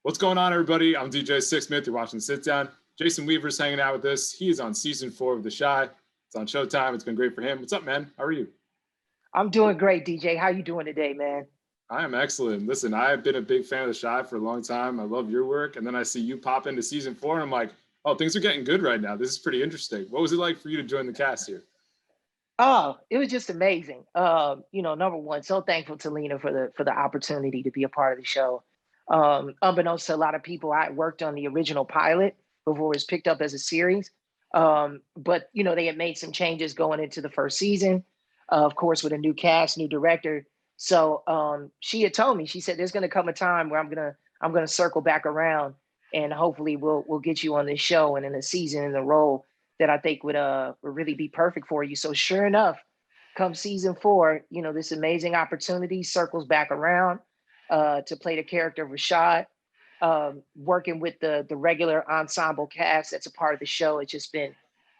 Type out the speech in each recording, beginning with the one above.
What's going on, everybody? I'm DJ Sixsmith. You're watching Sit Down. Jason Weaver's hanging out with us. He is on season 4 of The Chi. It's on Showtime. It's been great for him. What's up, man? How are you? I'm doing great, DJ. How you doing today, man? I am excellent. Listen, I have been a big fan of The Chi for a long time. I love your work. And then I see you pop into season 4, and I'm like, oh, things are getting good right now. This is pretty interesting. What was it like for you to join the cast here? Oh, it was just amazing. Number one, so thankful to Lena for the opportunity to be a part of the show. Unbeknownst to a lot of people, I worked on the original pilot before it was picked up as a series. But they had made some changes going into the first season, of course, with a new cast, new director. So she had told me, she said, there's going to come a time where I'm gonna circle back around, and hopefully we'll get you on this show and in a season in the role that I think would really be perfect for you. So sure enough, come season 4, this amazing opportunity circles back around to play the character of Rashad, working with the regular ensemble cast that's a part of the show. It's just been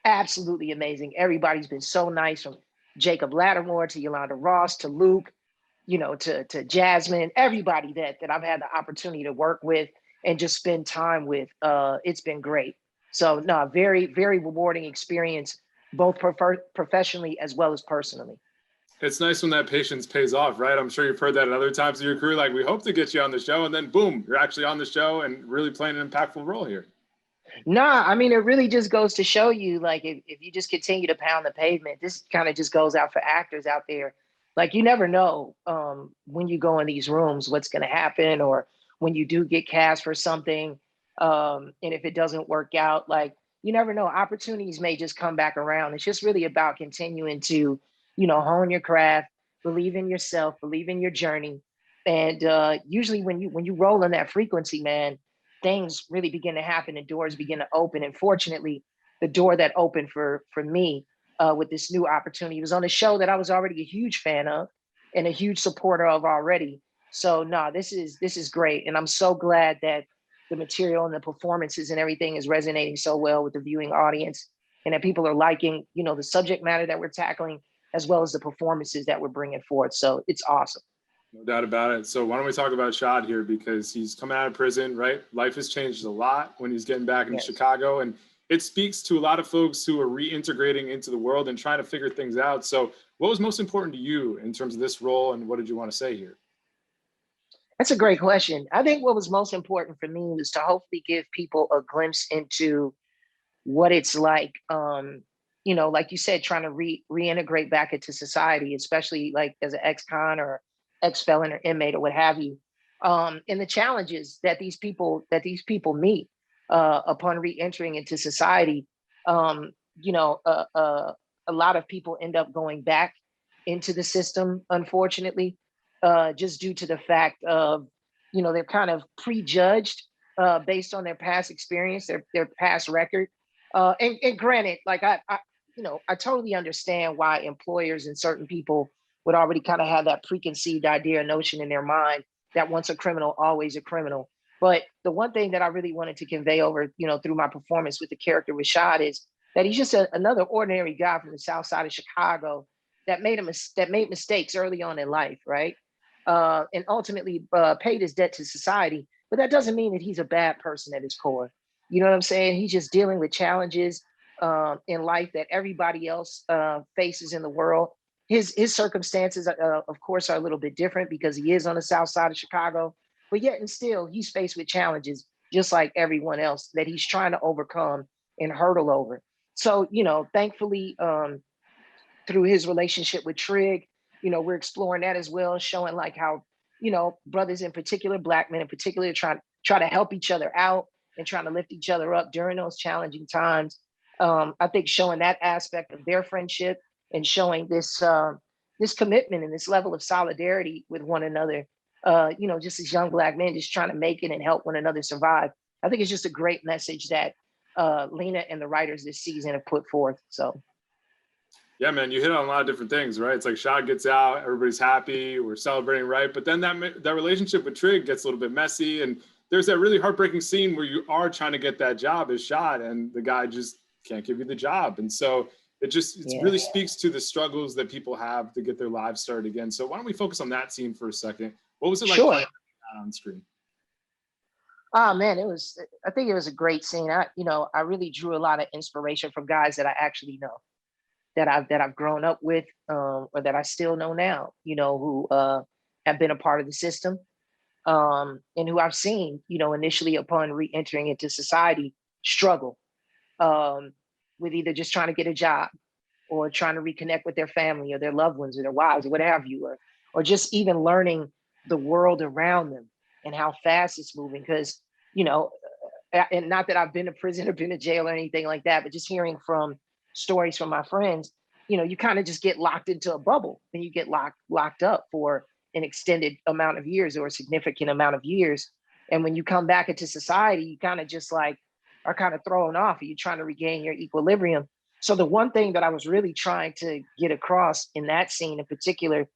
absolutely amazing. Everybody's been so nice, from Jacob Lattimore to Yolanda Ross to Luke, to Jasmine, everybody that I've had the opportunity to work with and just spend time with. It's been great. So no, very, very rewarding experience, both professionally as well as personally. It's nice when that patience pays off, right? I'm sure you've heard that at other times of your career. Like, we hope to get you on the show, and then boom, you're actually on the show and really playing an impactful role here. Nah, I mean, it really just goes to show you, like, if you just continue to pound the pavement, this kind of just goes out for actors out there. Like, you never know when you go in these rooms, what's going to happen, or when you do get cast for something. And if it doesn't work out, like, you never know, opportunities may just come back around. It's just really about continuing to, hone your craft, believe in yourself, believe in your journey. And usually when you roll in that frequency, man, things really begin to happen and doors begin to open. And fortunately, the door that opened for me with this new opportunity was on a show that I was already a huge fan of and a huge supporter of already. So no, this is great. And I'm so glad that the material and the performances and everything is resonating so well with the viewing audience, and that people are liking, the subject matter that we're tackling, as well as the performances that we're bringing forth. So it's awesome. No doubt about it. So why don't we talk about Shad here, because he's coming out of prison, right? Life has changed a lot when he's getting back into Chicago, and it speaks to a lot of folks who are reintegrating into the world and trying to figure things out. So what was most important to you in terms of this role, and what did you want to say here? That's a great question. I think what was most important for me was to hopefully give people a glimpse into what it's like, like you said, trying to reintegrate back into society, especially like as an ex-con or ex-felon or inmate or what have you, and the challenges that these people meet upon re-entering into society. A lot of people end up going back into the system, unfortunately, just due to the fact of, they're kind of prejudged based on their past experience, their past record. And granted, like I totally understand why employers and certain people would already kind of have that preconceived idea or notion in their mind that once a criminal, always a criminal. But the one thing that I really wanted to convey over, through my performance with the character Rashad, is that he's just another ordinary guy from the South Side of Chicago that made mistakes early on in life, right? And ultimately paid his debt to society. But that doesn't mean that he's a bad person at his core. You know what I'm saying? He's just dealing with challenges in life that everybody else faces in the world. His circumstances, of course, are a little bit different because he is on the South Side of Chicago. But yet and still, he's faced with challenges just like everyone else that he's trying to overcome and hurdle over. So, thankfully, through his relationship with Trig, we're exploring that as well, showing like how, brothers in particular, Black men in particular, try to help each other out and trying to lift each other up during those challenging times. I think showing that aspect of their friendship and showing this commitment and this level of solidarity with one another, just as young Black men just trying to make it and help one another survive. I think it's just a great message that Lena and the writers this season have put forth. So. Yeah, man, you hit on a lot of different things, right? It's like Shad gets out, everybody's happy, we're celebrating, right? But then that relationship with Trig gets a little bit messy, and there's that really heartbreaking scene where you are trying to get that job as Shad, and the guy just can't give you the job. And so it really speaks to the struggles that people have to get their lives started again. So why don't we focus on that scene for a second? What was it like playing on screen? Oh man, I think it was a great scene. I really drew a lot of inspiration from guys that I actually know, that I've grown up with, or that I still know now, who have been a part of the system, and who I've seen, initially upon re-entering into society, struggle, um, with either just trying to get a job, or trying to reconnect with their family or their loved ones or their wives or what have you, or just even learning the world around them and how fast it's moving. Because, you know, and not that I've been to prison or been to jail or anything like that, but just hearing from stories from my friends, you kind of just get locked into a bubble, and you get locked up for an extended amount of years or a significant amount of years. And when you come back into society, you kind of just like are kind of thrown off. You're trying to regain your equilibrium. So the one thing that I was really trying to get across in that scene in particular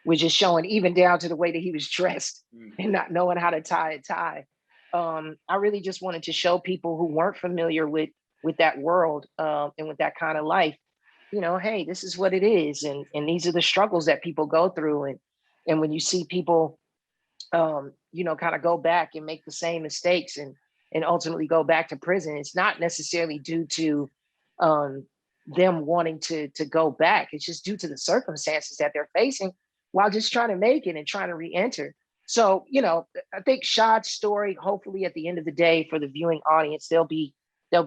was just showing, even down to the way that he was dressed and not knowing how to tie a tie. I really just wanted to show people who weren't familiar with that world, and with that kind of life, hey, this is what it is, and these are the struggles that people go through, and when you see people, kind of go back and make the same mistakes, and ultimately go back to prison, it's not necessarily due to um, them wanting to go back. It's just due to the circumstances that they're facing while just trying to make it and trying to re-enter. So, I think Shad's story, hopefully at the end of the day, for the viewing audience, they'll be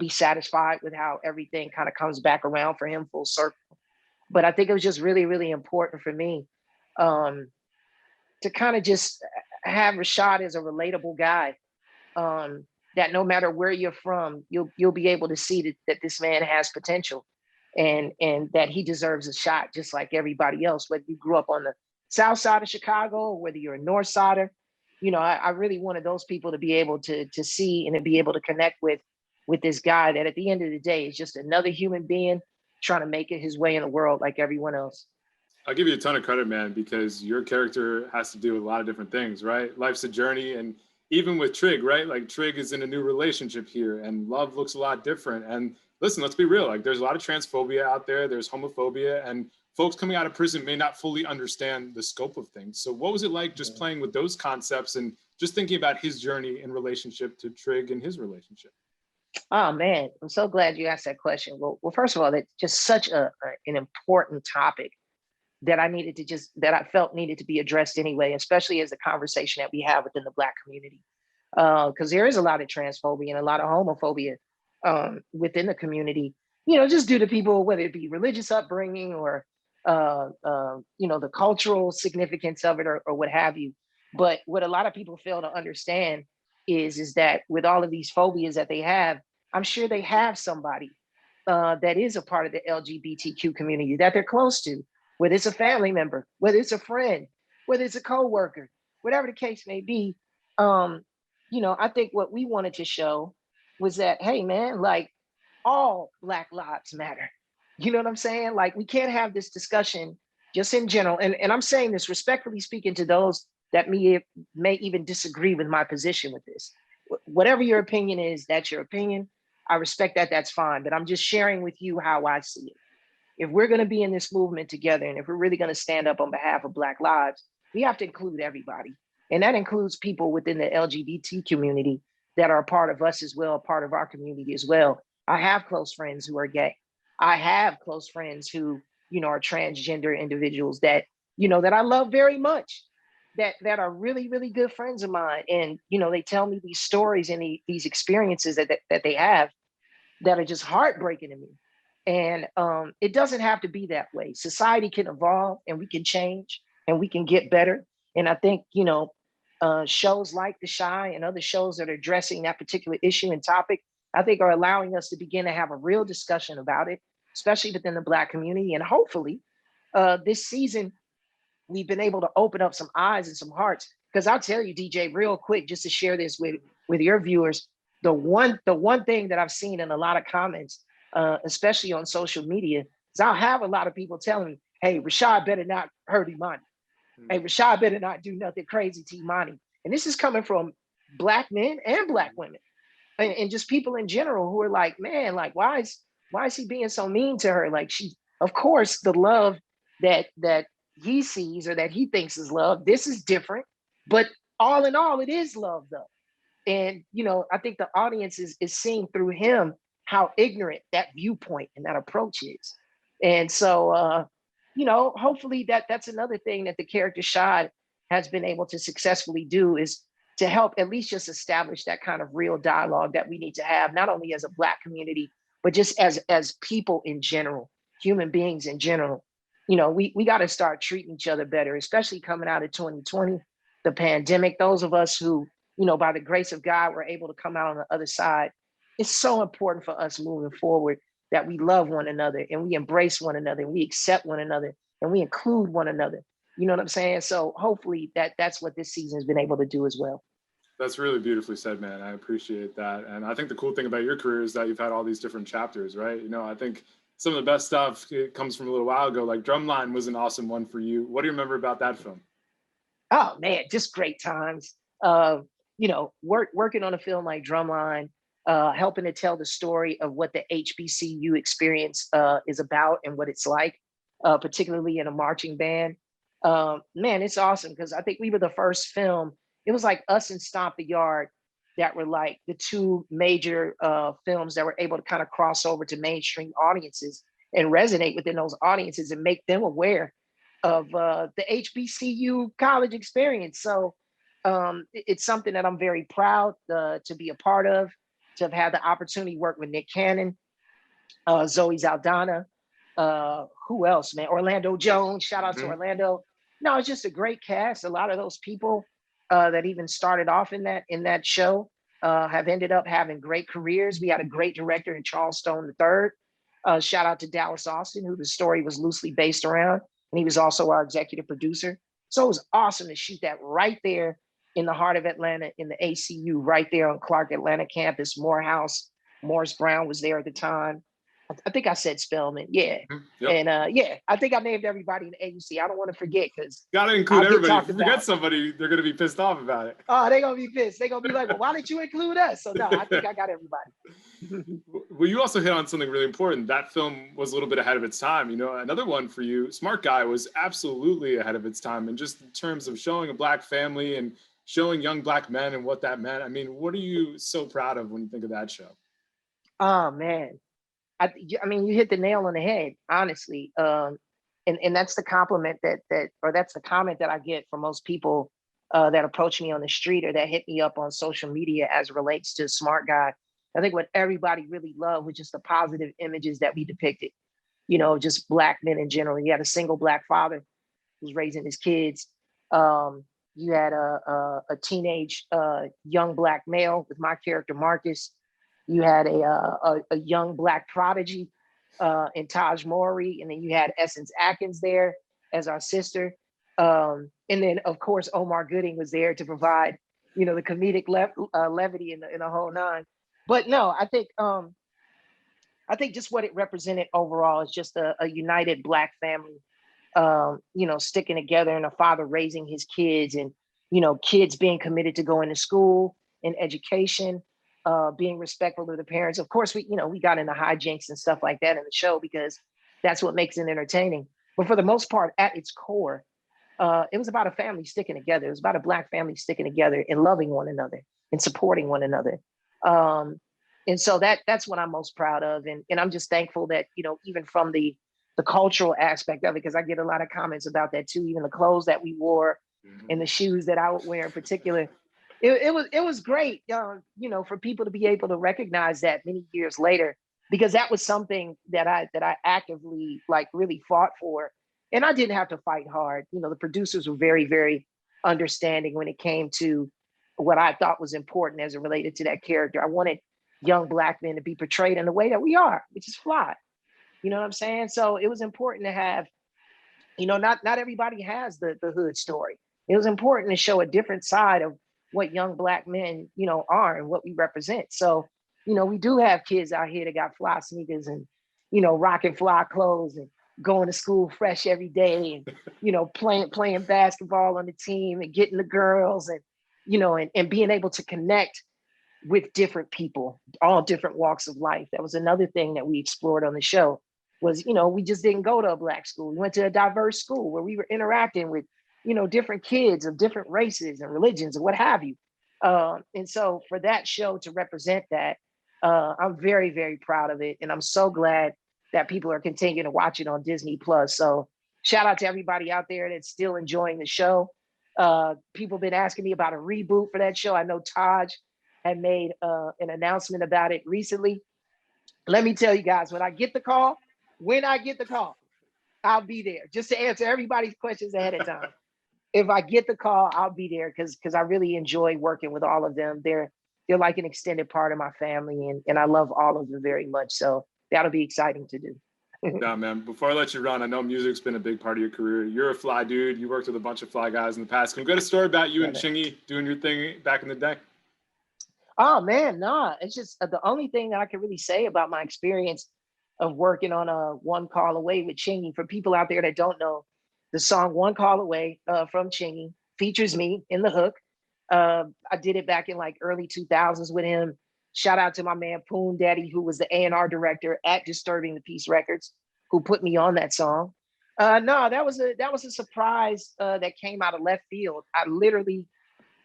satisfied with how everything kind of comes back around for him full circle. But I think it was just really, really important for me, um, to kind of just have Rashad as a relatable guy, um, that no matter where you're from, you'll be able to see that this man has potential, and that he deserves a shot just like everybody else, whether you grew up on the south side of Chicago or whether you're a north sider. I really wanted those people to be able to see and to be able to connect with this guy that at the end of the day is just another human being trying to make it his way in the world like everyone else. I'll give you a ton of credit, man, because your character has to do with a lot of different things, right? Life's a journey. And even with Trig, right? Like Trig is in a new relationship here, and love looks a lot different. And listen, let's be real. Like there's a lot of transphobia out there. There's homophobia, and folks coming out of prison may not fully understand the scope of things. So what was it like just playing with those concepts and just thinking about his journey in relationship to Trig and his relationship? Oh man, I'm so glad you asked that question. Well, first of all, that's just such an important topic that I felt needed to be addressed anyway, especially as the conversation that we have within the Black community, because there is a lot of transphobia and a lot of homophobia, within the community. Just due to people, whether it be religious upbringing or the cultural significance of it, or what have you. But what a lot of people fail to understand is that with all of these phobias that they have, I'm sure they have somebody, that is a part of the LGBTQ community that they're close to, whether it's a family member, whether it's a friend, whether it's a coworker, whatever the case may be. Um, I think what we wanted to show was that, hey, man, like all Black lives matter. You know what I'm saying? Like we can't have this discussion just in general. And I'm saying this respectfully speaking to those that may even disagree with my position with this. Whatever your opinion is, that's your opinion. I respect that. That's fine. But I'm just sharing with you how I see it. If we're going to be in this movement together, and if we're really going to stand up on behalf of Black lives, we have to include everybody. And that includes people within the LGBT community that are a part of us as well, a part of our community as well. I have close friends who are gay. I have close friends who, are transgender individuals that I love very much, that are really, really good friends of mine. And, they tell me these stories and these experiences that they have that are just heartbreaking to me. And it doesn't have to be that way. Society can evolve, and we can change, and we can get better. And I think, shows like The Shy and other shows that are addressing that particular issue and topic, I think are allowing us to begin to have a real discussion about it, especially within the Black community. And hopefully this season, we've been able to open up some eyes and some hearts. Because I'll tell you, DJ, real quick, just to share this with your viewers, the one thing that I've seen in a lot of comments, especially on social media, is I'll have a lot of people telling me, hey, Rashad better not hurt Imani. Hey, Rashad better not do nothing crazy to Imani. And this is coming from Black men and Black women, and just people in general who are like, man, like, why is he being so mean to her? Like, she, of course, the love that he sees or that he thinks is love, this is different. But all in all, it is love, though. And, I think the audience is seeing through him how ignorant that viewpoint and that approach is. And so, hopefully that's another thing that the character Shad has been able to successfully do, is to help at least just establish that kind of real dialogue that we need to have, not only as a Black community, but just as people in general, human beings in general. We got to start treating each other better, especially coming out of 2020, the pandemic. Those of us who, by the grace of God, were able to come out on the other side. It's so important for us moving forward that we love one another and we embrace one another and we accept one another and we include one another. You know what I'm saying? So hopefully that's what this season has been able to do as well. That's really beautifully said, man. I appreciate that. And I think the cool thing about your career is that you've had all these different chapters, right? I think some of the best stuff comes from a little while ago, like Drumline was an awesome one for you. What do you remember about that film? Oh man, just great times. Working on a film like Drumline, helping to tell the story of what the HBCU experience is about and what it's like, particularly in a marching band. Man, it's awesome because I think we were the first film. It was like us and Stomp the Yard that were like the two major films that were able to kind of cross over to mainstream audiences and resonate within those audiences and make them aware of the HBCU college experience. So it's something that I'm very proud to be a part of, to have had the opportunity to work with Nick Cannon, Zoe Zaldana, who else, man? Orlando Jones, shout out to Orlando. No, it's just a great cast. A lot of those people that even started off in that show have ended up having great careers. We had a great director in Charles Stone III. Shout out to Dallas Austin, who the story was loosely based around. And he was also our executive producer. So it was awesome to shoot that right there in the heart of Atlanta, in the ACU, right there on Clark Atlanta campus. Morehouse, Morris Brown was there at the time. I think I said Spelman, yeah. Yep. And I think I named everybody in the agency. I don't want to forget, because gotta include everybody. If you forget somebody, they're gonna be pissed off about it. Oh, they're gonna be pissed. They're gonna be like, well, why didn't you include us? So no, I think I got everybody. Well, you also hit on something really important. That film was a little bit ahead of its time. Another one for you, Smart Guy, was absolutely ahead of its time. And just in terms of showing a Black family and showing young Black men and what that meant. I mean, what are you so proud of when you think of that show? Oh man. I mean, you hit the nail on the head, honestly. And that's the compliment or that's the comment that I get from most people that approach me on the street or that hit me up on social media as relates to Smart Guy. I think what everybody really loved was just the positive images that we depicted, just Black men in general. You had a single Black father who's raising his kids. You had a teenage young Black male with my character, Marcus. You had a young Black prodigy in Taj Mowry, and then you had Essence Atkins there as our sister. And then, of course, Omar Gooding was there to provide, the comedic levity in the whole nine. But no, I think just what it represented overall is just a united Black family, sticking together, and a father raising his kids, and, kids being committed to going to school and education. Being respectful of the parents. Of course, we got into hijinks and stuff like that in the show because that's what makes it entertaining. But for the most part, at its core, it was about a family sticking together. It was about a Black family sticking together and loving one another and supporting one another. And so that's what I'm most proud of. And I'm just thankful that, even from the cultural aspect of it, because I get a lot of comments about that too, even the clothes that we wore and the shoes that I would wear in particular. It was great, for people to be able to recognize that many years later, because that was something that I actively really fought for, and I didn't have to fight hard. The producers were very, very understanding when it came to what I thought was important as it related to that character. I wanted young Black men to be portrayed in the way that we are, which is flawed. You know what I'm saying? So it was important to have, not everybody has the hood story. It was important to show a different side of what young Black men, are and what we represent. So, we do have kids out here that got fly sneakers and, rocking fly clothes and going to school fresh every day and, playing basketball on the team and getting the girls and, and being able to connect with different people, all different walks of life. That was another thing that we explored on the show was, we just didn't go to a Black school. We went to a diverse school where we were interacting with different kids of different races and religions and what have you. And so for that show to represent that, I'm very, very proud of it. And I'm so glad that people are continuing to watch it on Disney Plus. So shout out to everybody out there that's still enjoying the show. People have been asking me about a reboot for that show. I know Taj had made an announcement about it recently. Let me tell you guys, when I get the call, I'll be there just to answer everybody's questions ahead of time. If I get the call, I'll be there because I really enjoy working with all of them. They're like an extended part of my family, and I love all of them very much. So that'll be exciting to do. Yeah, man. Before I let you run, I know music's been a big part of your career. You're a fly dude. You worked with a bunch of fly guys in the past. Can we get a story about you and Chingy doing your thing back in the day? Oh man, nah. It's just the only thing that I can really say about my experience of working on a One Call Away with Chingy. For people out there that don't know, the song One Call Away from Chingy features me in the hook. I did it back in like early 2000s with him. Shout out to my man Poon Daddy, who was the A&R director at Disturbing the Peace Records, who put me on that song. No, that was a surprise that came out of left field. I literally,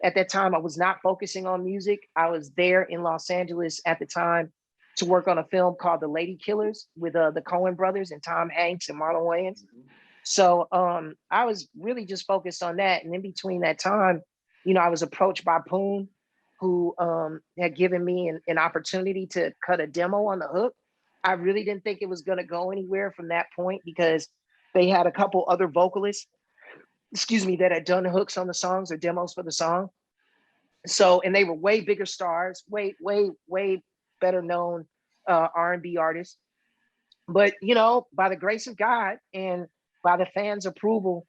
at that time, I was not focusing on music. I was there in Los Angeles at the time to work on a film called The Lady Killers with the Coen brothers and Tom Hanks and Marlon Wayans. So I was really just focused on that. And in between that time, I was approached by Poon, who had given me an opportunity to cut a demo on the hook. I really didn't think it was going to go anywhere from that point because they had a couple other vocalists, that had done the hooks on the songs or demos for the song. So, and they were way bigger stars, way, way, way better known R&B artists. But, by the grace of God and by the fans' approval,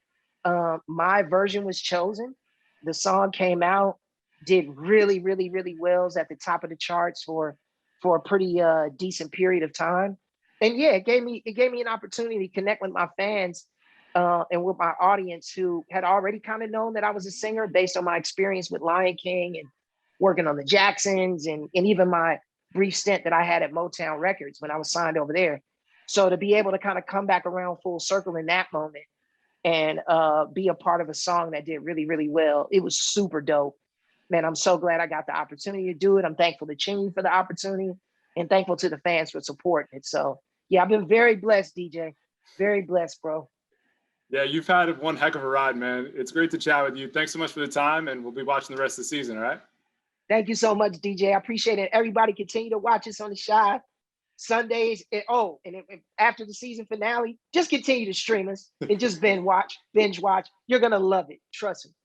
my version was chosen. The song came out, did really, really, really well. It was at the top of the charts for a pretty decent period of time. And yeah, it gave me an opportunity to connect with my fans and with my audience who had already kind of known that I was a singer based on my experience with Lion King and working on the Jacksons and even my brief stint that I had at Motown Records when I was signed over there. So to be able to kind of come back around full circle in that moment and be a part of a song that did really, really well, it was super dope. Man, I'm so glad I got the opportunity to do it. I'm thankful to Chingy for the opportunity and thankful to the fans for supporting it. So yeah, I've been very blessed, DJ. Very blessed, bro. Yeah, you've had one heck of a ride, man. It's great to chat with you. Thanks so much for the time, and we'll be watching the rest of the season, all right? Thank you so much, DJ. I appreciate it. Everybody continue to watch us on the Shy Sundays. And after the season finale, just continue to stream us and just binge watch. You're going to love it. Trust me.